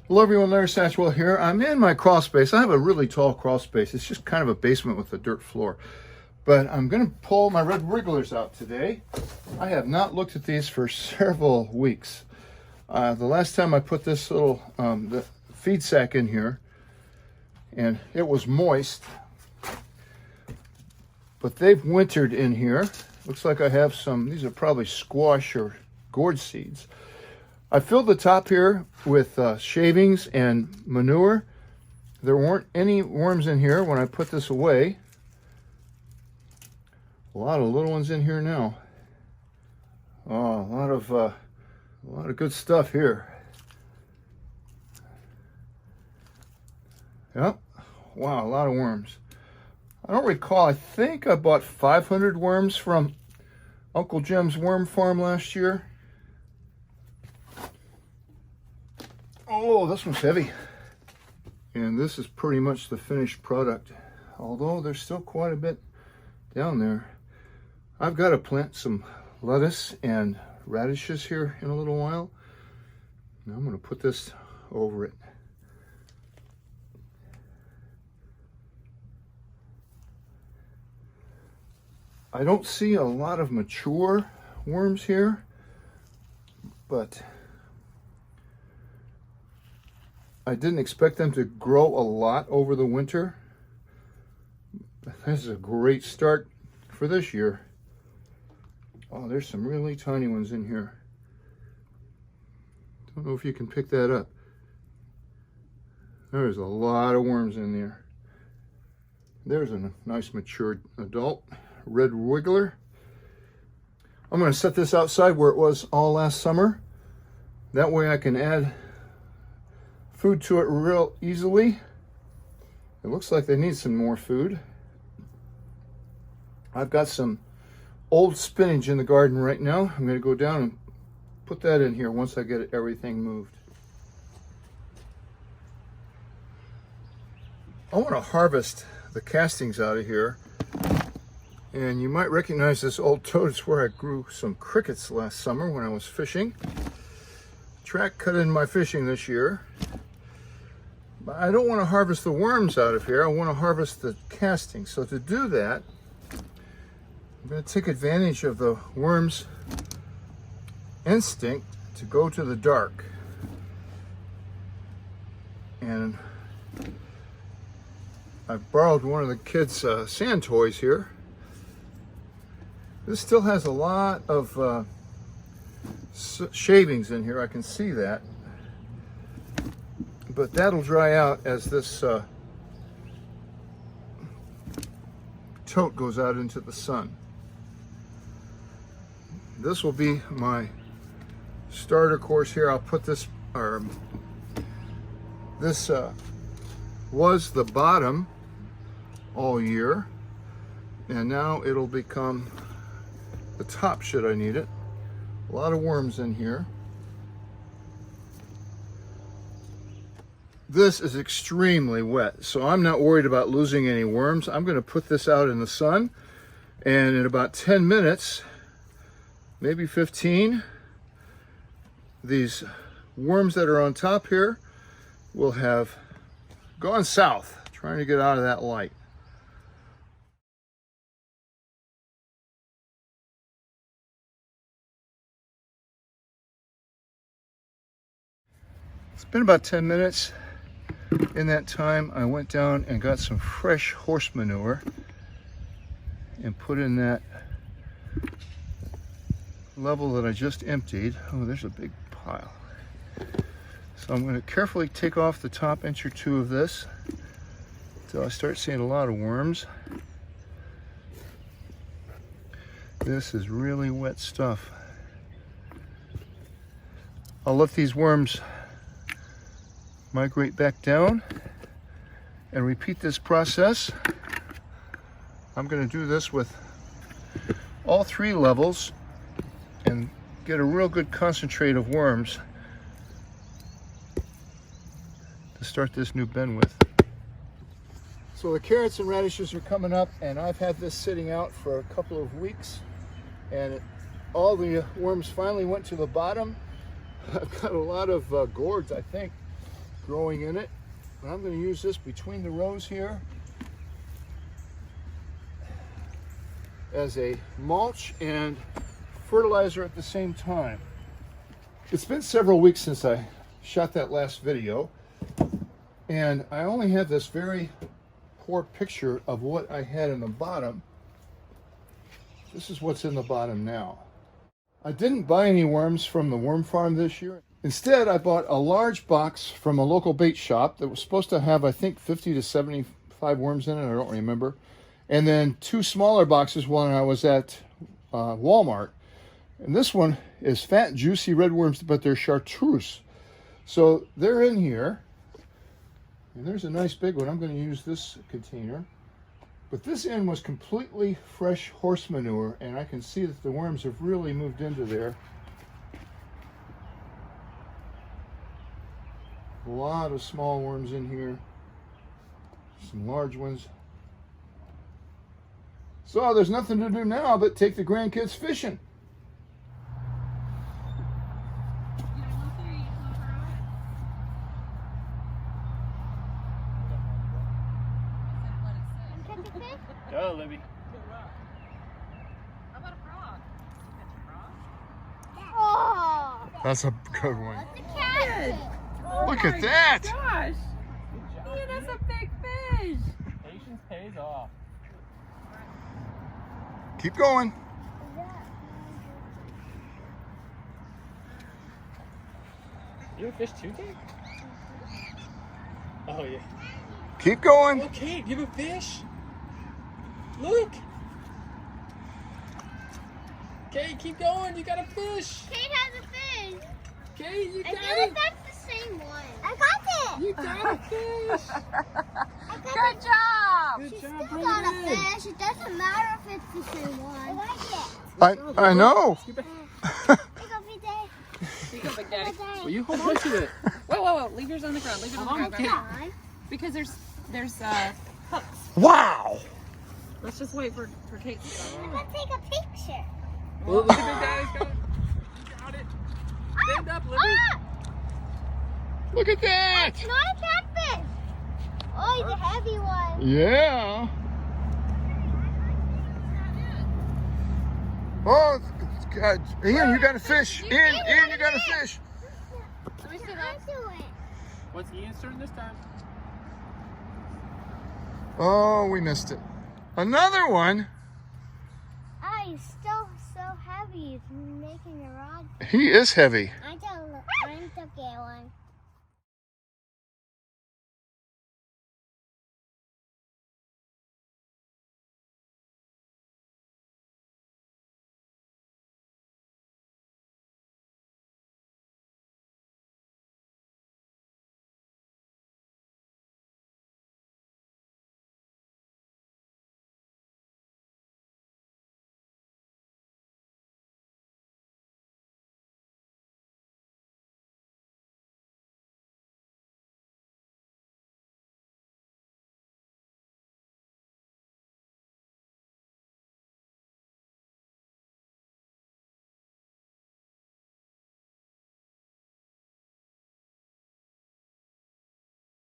Hello everyone, Larry Satchwell here. I'm in my crawl space. I have a really tall crawl space. It's just kind of a basement with a dirt floor. But I'm going to pull my red wrigglers out today. I have not looked at these for several weeks. The last time I put this little the feed sack in here, and it was moist. But they've wintered in here. Looks like I have some, these are probably squash or gourd seeds. I filled the top here with shavings and manure. There weren't any worms in here when I put this away. A lot of little ones in here now. Oh, a lot of good stuff here. Yep. Wow, a lot of worms. I don't recall. I think I bought 500 worms from Uncle Jim's worm farm last year. Oh, this one's heavy. And this is pretty much the finished product. Although there's still quite a bit down there. I've got to plant some lettuce and radishes here in a little while. Now I'm going to put this over it. I don't see a lot of mature worms here, but I didn't expect them to grow a lot over the winter. This is a great start for this year. Oh, there's some really tiny ones in here. Don't know if you can pick that up. There's a lot of worms in there. There's a nice matured adult red wiggler. I'm going to set this outside where it was all last summer. That way I can add food to it real easily. It looks like they need some more food. I've got some old spinach in the garden right now. I'm going to go down and put that in here once I get everything moved. I want to harvest the castings out of here. And you might recognize this old toad. It's where I grew some crickets last summer when I was fishing. Track cut in my fishing this year. But I don't want to harvest the worms out of here. I want to harvest the castings. So to do that, I'm going to take advantage of the worm's instinct to go to the dark. And I've borrowed one of the kids' sand toys here. This still has a lot of shavings in here. I can see that. But that'll dry out as this tote goes out into the sun. This will be my starter course here. I'll put this, this was the bottom all year, and now it'll become the top should I need it. A lot of worms in here. This is extremely wet, so I'm not worried about losing any worms. I'm going to put this out in the sun, and in about 10 minutes, maybe 15, these worms that are on top here will have gone south, trying to get out of that light. It's been about 10 minutes. In that time, I went down and got some fresh horse manure and put in that level that I just emptied. Oh, there's a big pile. So I'm going to carefully take off the top inch or two of this until I start seeing a lot of worms. This is really wet stuff. I'll let these worms migrate back down and repeat this process. I'm going to do this with all 3 levels and get a real good concentrate of worms to start this new bin with. So the carrots and radishes are coming up, and I've had this sitting out for a couple of weeks, and all the worms finally went to the bottom. I've got a lot of gourds, I think. growing in it. And I'm going to use this between the rows here as a mulch and fertilizer at the same time. It's been several weeks since I shot that last video, and I only have this very poor picture of what I had in the bottom. This is what's in the bottom now. I didn't buy any worms from the worm farm this year. Instead, I bought a large box from a local bait shop that was supposed to have, I think, 50 to 75 worms in it. I don't remember. And then 2 smaller boxes when I was at Walmart. And this one is fat, juicy red worms, but they're chartreuse. So they're in here. And there's a nice big one. I'm going to use this container. But this end was completely fresh horse manure, and I can see that the worms have really moved into there. A lot of small worms in here. Some large ones. So there's nothing to do now but take the grandkids fishing. Go, Libby. How about a frog? Oh, That's a good one. that's a cat. Look at that! Gosh! Yeah, that's a big fish! Patience pays off. Keep going. You have a fish too, Kate? Oh, yeah. Keep going. Oh, Kate, you have a fish? Look! Kate, keep going. You got a fish. Kate has a fish. Kate, you I got feel it. like that's the same one. I got it. You got a fish. I got Good job! Good She job, still bring got it a in. fish. It doesn't matter if it's the same one. I like it. I know. Get back. Pick up your day. You go, Big Daddy. Will you hold on to it? Whoa. Leave yours on the ground. Leave it on the Hold on, ground. Kate. Because there's hooks. Wow. Let's just wait for Kate to get on. I'm gonna take a picture. Well, look at Big Daddy's got it. You got it. Stand up, Libby. Ah! Look at that. It's not a catfish. Oh, it's a heavy one. Yeah. Oh, God. Ian, you got a fish. Ian, you got a fish. Let me see that. Let's do it. What's Ian's turn this time? Oh, we missed it. Another one. Oh, he's still so heavy. He's making a rod. He is heavy. I took one.